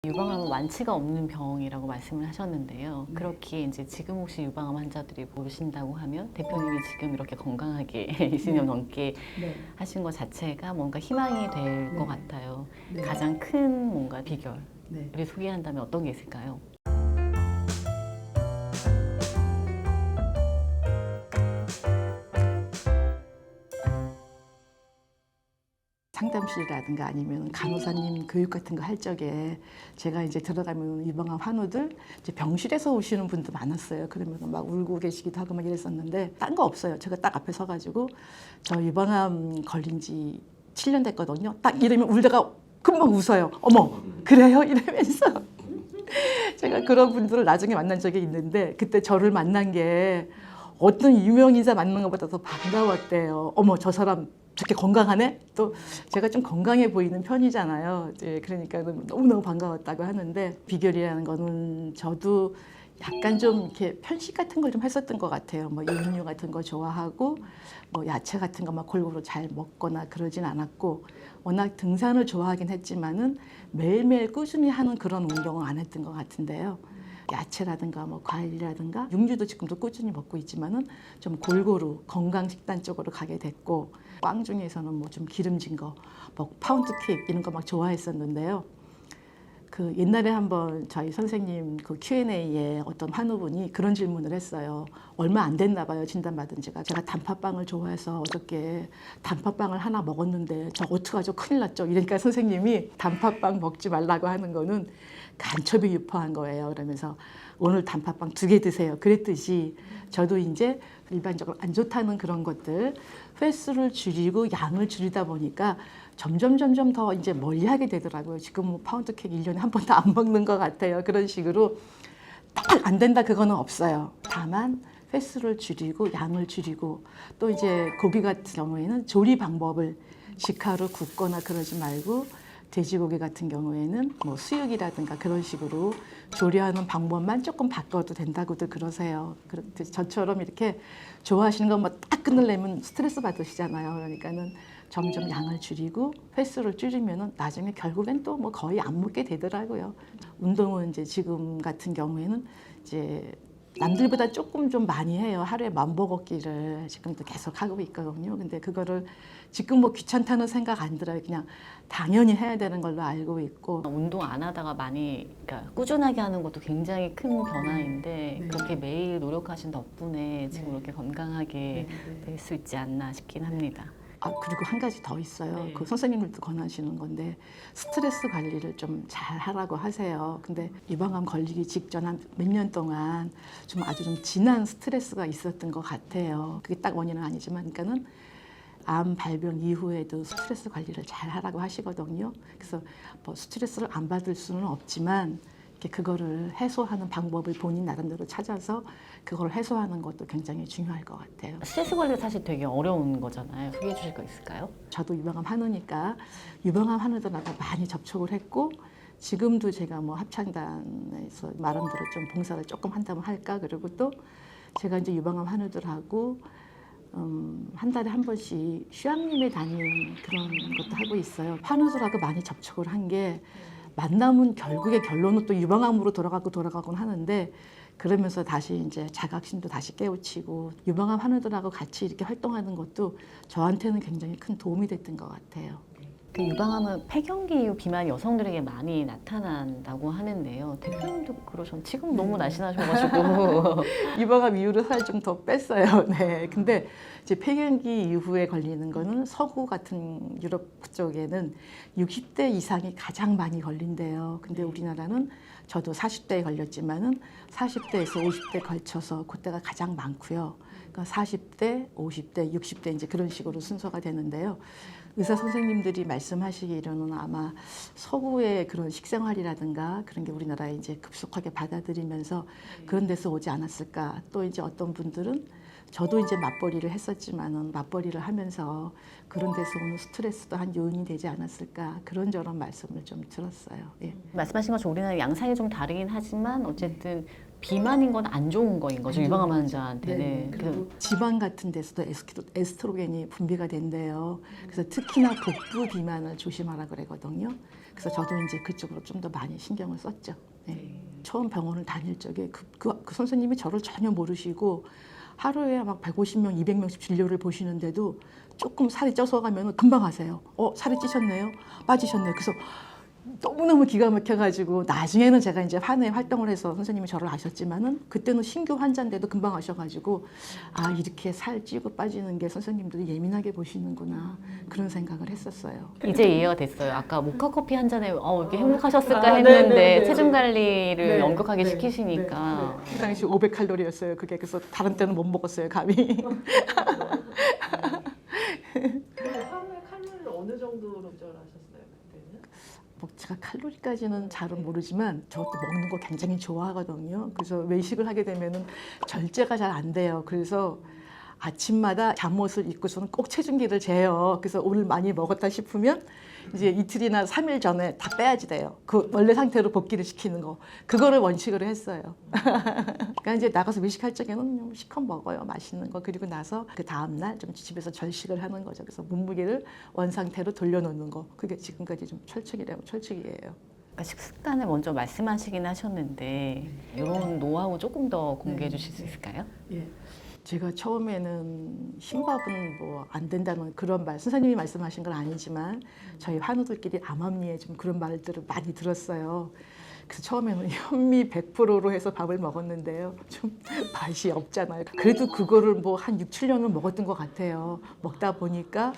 유방암은 완치가 없는 병이라고 말씀을 하셨는데요. 그렇게 이제 지금 혹시 유방암 환자들이 보신다고 하면 대표님이 지금 이렇게 건강하게 20년 넘게 하신 것 자체가 뭔가 희망이 될 것 같아요. 가장 큰 뭔가 비결을 소개한다면 어떤 게 있을까요? 상담실이라든가 아니면 간호사님 교육 같은 거 할 적에 제가 이제 들어가면 유방암 환우들 이제 병실에서 오시는 분도 많았어요. 그러면 막 울고 계시기도 하고 막 이랬었는데 딴 거 없어요. 제가 딱 앞에 서가지고 저 유방암 걸린 지 7년 됐거든요. 딱 이러면 울다가 금방 웃어요. 어머 그래요? 이러면서 제가 그런 분들을 나중에 만난 적이 있는데 그때 저를 만난 게 어떤 유명인사 만난 것보다 더 반가웠대요. 어머 저 사람 저렇게 건강하네? 또 제가 좀 건강해 보이는 편이잖아요. 이제 그러니까 너무너무 반가웠다고 하는데 비결이라는 거는 저도 약간 좀 이렇게 편식 같은 걸 좀 했었던 것 같아요. 뭐 육류 같은 거 좋아하고 뭐 야채 같은 거 막 골고루 잘 먹거나 그러진 않았고 워낙 등산을 좋아하긴 했지만은 매일매일 꾸준히 하는 그런 운동은 안 했던 것 같은데요. 야채라든가 뭐 과일이라든가 육류도 지금도 꾸준히 먹고 있지만은 좀 골고루 건강 식단 쪽으로 가게 됐고 빵 중에서는 뭐 좀 기름진 거, 뭐 파운드 케이크 이런 거 막 좋아했었는데요. 그 옛날에 한번 저희 선생님 그 Q&A에 어떤 환우분이 그런 질문을 했어요. 얼마 안 됐나 봐요, 진단받은 지가. 제가 단팥빵을 좋아해서 어저께 단팥빵을 하나 먹었는데 저 어떡하죠? 큰일 났죠? 이러니까 선생님이 단팥빵 먹지 말라고 하는 거는 간첩이 유포한 거예요. 그러면서 오늘 단팥빵 2개 드세요. 그랬듯이 저도 이제 일반적으로 안 좋다는 그런 것들 횟수를 줄이고 양을 줄이다 보니까 점점 더 이제 멀리하게 되더라고요. 지금 뭐 파운드 케이크 1년에 한 번도 안 먹는 것 같아요. 그런 식으로 딱 안 된다 그거는 없어요. 다만 횟수를 줄이고 양을 줄이고 또 이제 고기 같은 경우에는 조리 방법을 직화로 굽거나 그러지 말고 돼지고기 같은 경우에는 뭐 수육이라든가 그런 식으로 조리하는 방법만 조금 바꿔도 된다고들 그러세요. 그렇듯 저처럼 이렇게 좋아하시는 것만 딱 끊으려면 스트레스 받으시잖아요. 그러니까는 점점 양을 줄이고 횟수를 줄이면은 나중에 결국엔 또 뭐 거의 안 먹게 되더라고요. 운동은 이제 지금 같은 경우에는 이제 남들보다 조금 좀 많이 해요. 하루에 1000보 걷기를 지금도 계속 하고 있거든요. 근데 그거를 지금 뭐 귀찮다는 생각 안 들어요. 그냥 당연히 해야 되는 걸로 알고 있고. 운동 안 하다가 많이 그러니까 꾸준하게 하는 것도 굉장히 큰 변화인데 그렇게 매일 노력하신 덕분에 지금 이렇게 건강하게 될 수 있지 않나 싶긴 합니다. 아, 그리고 한 가지 더 있어요. 그 선생님들도 권하시는 건데 스트레스 관리를 좀 잘 하라고 하세요. 근데 유방암 걸리기 직전 한 몇 년 동안 좀 아주 좀 진한 스트레스가 있었던 것 같아요. 그게 딱 원인은 아니지만 그러니까는 암 발병 이후에도 스트레스 관리를 잘 하라고 하시거든요. 그래서 뭐 스트레스를 안 받을 수는 없지만 이렇게 그거를 해소하는 방법을 본인 나름대로 찾아서 그걸 해소하는 것도 굉장히 중요할 것 같아요. 스트레스 관리가 사실 되게 어려운 거잖아요. 소개해 주실 거 있을까요? 저도 유방암 환우니까 유방암 환우들하고 많이 접촉을 했고 지금도 제가 뭐 합창단에서 나름대로 좀 봉사를 조금 한다면 할까 그리고 또 제가 이제 유방암 환우들하고 한 달에 한 번씩 휴양림에 다니는 그런 것도 하고 있어요. 환우들하고 많이 접촉을 한 게 만남은 결국에 결론은 또 유방암으로 돌아가곤 하는데 그러면서 다시 이제 자각심도 다시 깨우치고 유방암 환우들하고 같이 이렇게 활동하는 것도 저한테는 굉장히 큰 도움이 됐던 것 같아요. 그 유방암은 폐경기 이후 비만 여성들에게 많이 나타난다고 하는데요. 대표님도 그러셨는데 지금 너무 날씬하셔가지고 유방암 이후로 살 좀 더 뺐어요. 네. 근데 이제 폐경기 이후에 걸리는 거는 서구 같은 유럽 쪽에는 60대 이상이 가장 많이 걸린대요. 근데 우리나라는 저도 40대에 걸렸지만은 40대에서 50대 걸쳐서 그때가 가장 많고요. 그러니까 40대, 50대, 60대 이제 그런 식으로 순서가 되는데요. 의사 선생님들이 말씀하시기로는 아마 서구의 그런 식생활이라든가 그런 게 우리나라에 이제 급속하게 받아들이면서 그런 데서 오지 않았을까. 또 이제 어떤 분들은 저도 이제 맞벌이를 했었지만은 맞벌이를 하면서 그런 데서 오는 스트레스도 한 요인이 되지 않았을까 그런 저런 말씀을 좀 들었어요. 예. 말씀하신 것처럼 우리나라 양상이 좀 다르긴 하지만 어쨌든 비만인 건 안 좋은 거인 거죠. 유방암 환자한테는. 네. 그리고 지방 같은 데서도 에스트로겐이 분비가 된대요. 그래서 특히나 복부 비만을 조심하라 그러거든요. 그래서 저도 이제 그쪽으로 좀 더 많이 신경을 썼죠. 네. 처음 병원을 다닐 적에 그 선생님이 저를 전혀 모르시고 하루에 막 150명, 200명씩 진료를 보시는데도 조금 살이 쪄서 가면 금방 하세요. 살이 찌셨네요? 빠지셨네요. 그래서 너무너무 기가 막혀가지고 나중에는 제가 이제 환에 활동을 해서 선생님이 저를 아셨지만은 그때는 신규 환자인데도 금방 아셔가지고 아 이렇게 살 찌고 빠지는 게 선생님들이 예민하게 보시는구나 그런 생각을 했었어요. 이제 이해가 됐어요. 아까 모카커피 한 잔에 이렇게 행복하셨을까 아, 했는데 네네네. 체중 관리를 네, 엄격하게 네, 시키시니까 그 당시 500칼로리였어요. 그게 그래서 다른 때는 못 먹었어요. 감히. 근데 하루에 칼로리를 어느 정도로 조절하셨어요 그때는? 뭐 제가 칼로리까지는 잘은 모르지만 저것도 먹는 거 굉장히 좋아하거든요. 그래서 외식을 하게 되면은 절제가 잘 안 돼요. 그래서 아침마다 잠옷을 입고서는 꼭 체중계를 재요. 그래서 오늘 많이 먹었다 싶으면 이제 이틀이나 3일 전에 다 빼야지 돼요. 그 원래 상태로 복귀를 시키는 거. 그거를 원칙으로 했어요. 그러니까 이제 나가서 외식할 적에는 실컷 먹어요. 맛있는 거. 그리고 나서 그 다음날 좀 집에서 절식을 하는 거죠. 그래서 몸무게를 원상태로 돌려놓는 거. 그게 지금까지 좀 철칙이에요. 그러니까 식습관을 먼저 말씀하시긴 하셨는데 이런 노하우 조금 더 공개해 주실 수 있을까요? 예. 제가 처음에는 흰밥은 뭐 안 된다는 그런 말, 선생님이 말씀하신 건 아니지만 저희 환우들끼리 암암리에 좀 그런 말들을 많이 들었어요. 그래서 처음에는 현미 100%로 해서 밥을 먹었는데요. 좀 맛이 없잖아요. 그래도 그거를 뭐 한 6, 7년은 먹었던 것 같아요. 먹다 보니까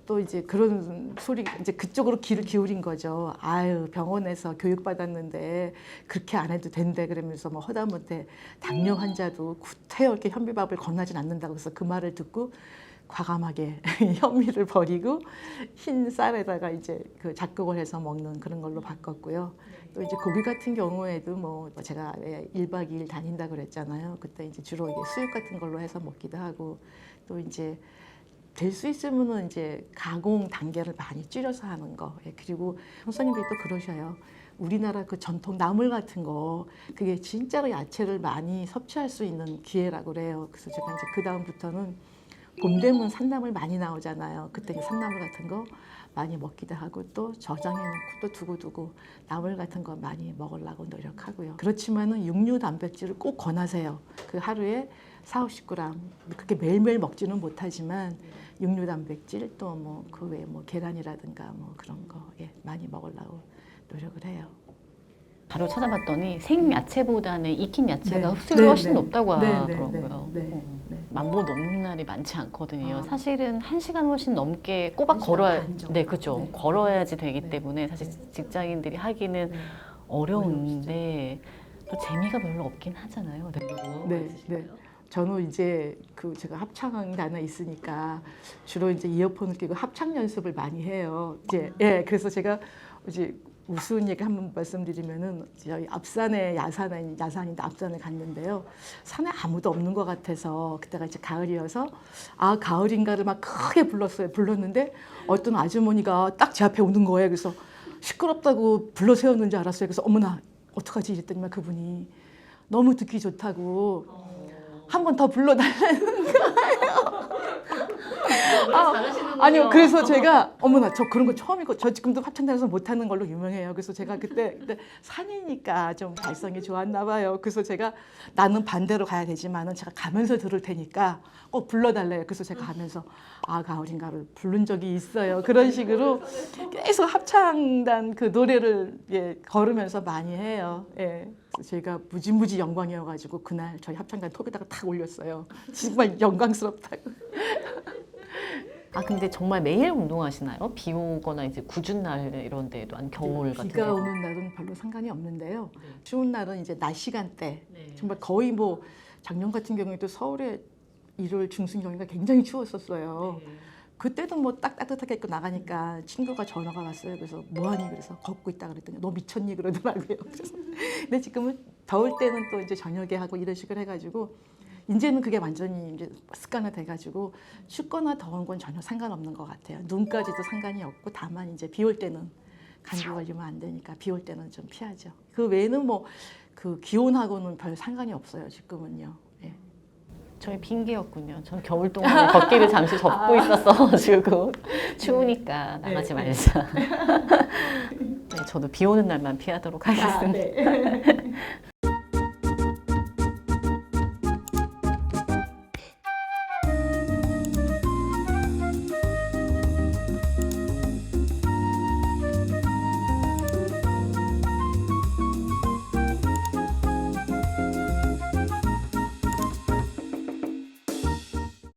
또 이제 그런 소리 이제 그쪽으로 귀를 기울인 거죠. 아유 병원에서 교육받았는데 그렇게 안 해도 된대 그러면서 뭐 허다못해 당뇨 환자도 구태여 이렇게 현미밥을 권하진 않는다고 해서 그 말을 듣고 과감하게 현미를 버리고 흰 쌀에다가 이제 그 작곡을 해서 먹는 그런 걸로 바꿨고요. 또 이제 고기 같은 경우에도 뭐 제가 1박 2일 다닌다 그랬잖아요. 그때 이제 주로 이게 수육 같은 걸로 해서 먹기도 하고 또 이제 될 수 있으면은 이제 가공 단계를 많이 줄여서 하는 거. 그리고 선생님들이 또 그러셔요. 우리나라 그 전통 나물 같은 거 그게 진짜로 야채를 많이 섭취할 수 있는 기회라고 그래요. 그래서 제가 이제 그 다음부터는 봄 되면 산나물 많이 나오잖아요. 그때 산나물 같은 거 많이 먹기도 하고 또 저장해놓고 또 두고두고 나물 같은 거 많이 먹으려고 노력하고요. 그렇지만은 육류 단백질을 꼭 권하세요. 그 하루에 4, 50g 그렇게 매일매일 먹지는 못하지만 육류 단백질 또 뭐 그 외에 뭐 계란이라든가 뭐 그런 거 많이 먹으려고 노력을 해요. 바로 찾아봤더니 생야채보다는 익힌 야채가 네. 흡수율이 네, 훨씬 네. 높다고 네, 하더라고요. 네. 만보 넘는 날이 많지 않거든요. 아. 사실은 1시간 훨씬 넘게 꼬박 1시간 걸어야 반 정도. 네, 그렇죠. 네. 걸어야지 되기 네. 때문에 사실 네. 직장인들이 하기는 네. 어려운데 또 재미가 별로 없긴 하잖아요. 네. 저는 이제 그 제가 합창단에 있으니까 주로 이제 이어폰을 끼고 합창 연습을 많이 해요. 이제 그래서 제가 이제 우스운 얘기 한번 말씀드리면은 저희 앞산에 야산인데 앞산에 갔는데요. 산에 아무도 없는 것 같아서 그때가 이제 가을이어서 아 가을인가를 막 크게 불렀는데 어떤 아주머니가 딱 제 앞에 오는 거예요. 그래서 시끄럽다고 불러 세웠는 줄 알았어요. 그래서 어머나 어떡하지 이랬더니만 그분이 너무 듣기 좋다고 한 번 더 불러달라는 거예요. 아니요, 그래서 제가 어머나 저 그런 거 처음이고 저 지금도 합창단에서 못하는 걸로 유명해요. 그래서 제가 그때 산이니까 좀 발성이 좋았나 봐요. 그래서 제가 나는 반대로 가야 되지만은 제가 가면서 들을 테니까 꼭 불러달래요. 그래서 제가 가면서 아 가을인가를 부른 적이 있어요. 그런 식으로 계속 합창단 그 노래를 걸으면서 많이 해요. 그래서 제가 무지무지 영광이어가지고 그날 저희 합창단 톡에다가 탁 올렸어요. 정말 영광스럽다고. 아 근데 정말 매일 운동하시나요? 비 오거나 이제 궂은 날 이런 데도 아니 겨울 같은 비가 데. 오는 날은 별로 상관이 없는데요. 추운 날은 이제 낮 시간대 네. 정말 거의 뭐 작년 같은 경우에도 서울에 일요일 중순 경우가 굉장히 추웠었어요. 그때도 뭐 딱 따뜻하게 입고 나가니까 친구가 전화가 왔어요. 그래서 뭐하니? 그래서 걷고 있다 그랬더니 너 미쳤니? 그러더라고요. 그래서 근데 지금은 더울 때는 또 이제 저녁에 하고 이런 식으로 해가지고 이제는 그게 완전히 이제 습관화 돼가지고 춥거나 더운 건 전혀 상관없는 것 같아요. 눈까지도 상관이 없고 다만 이제 비 올 때는 감기 걸리면 안 되니까 비 올 때는 좀 피하죠. 그 외에는 뭐 그 기온하고는 별 상관이 없어요. 지금은요. 저희 핑계였군요. 전 겨울 동안에 걷기를 잠시 접고 있었어가지고 추우니까 나가지 말자. 네, 저도 비 오는 날만 피하도록 하겠습니다.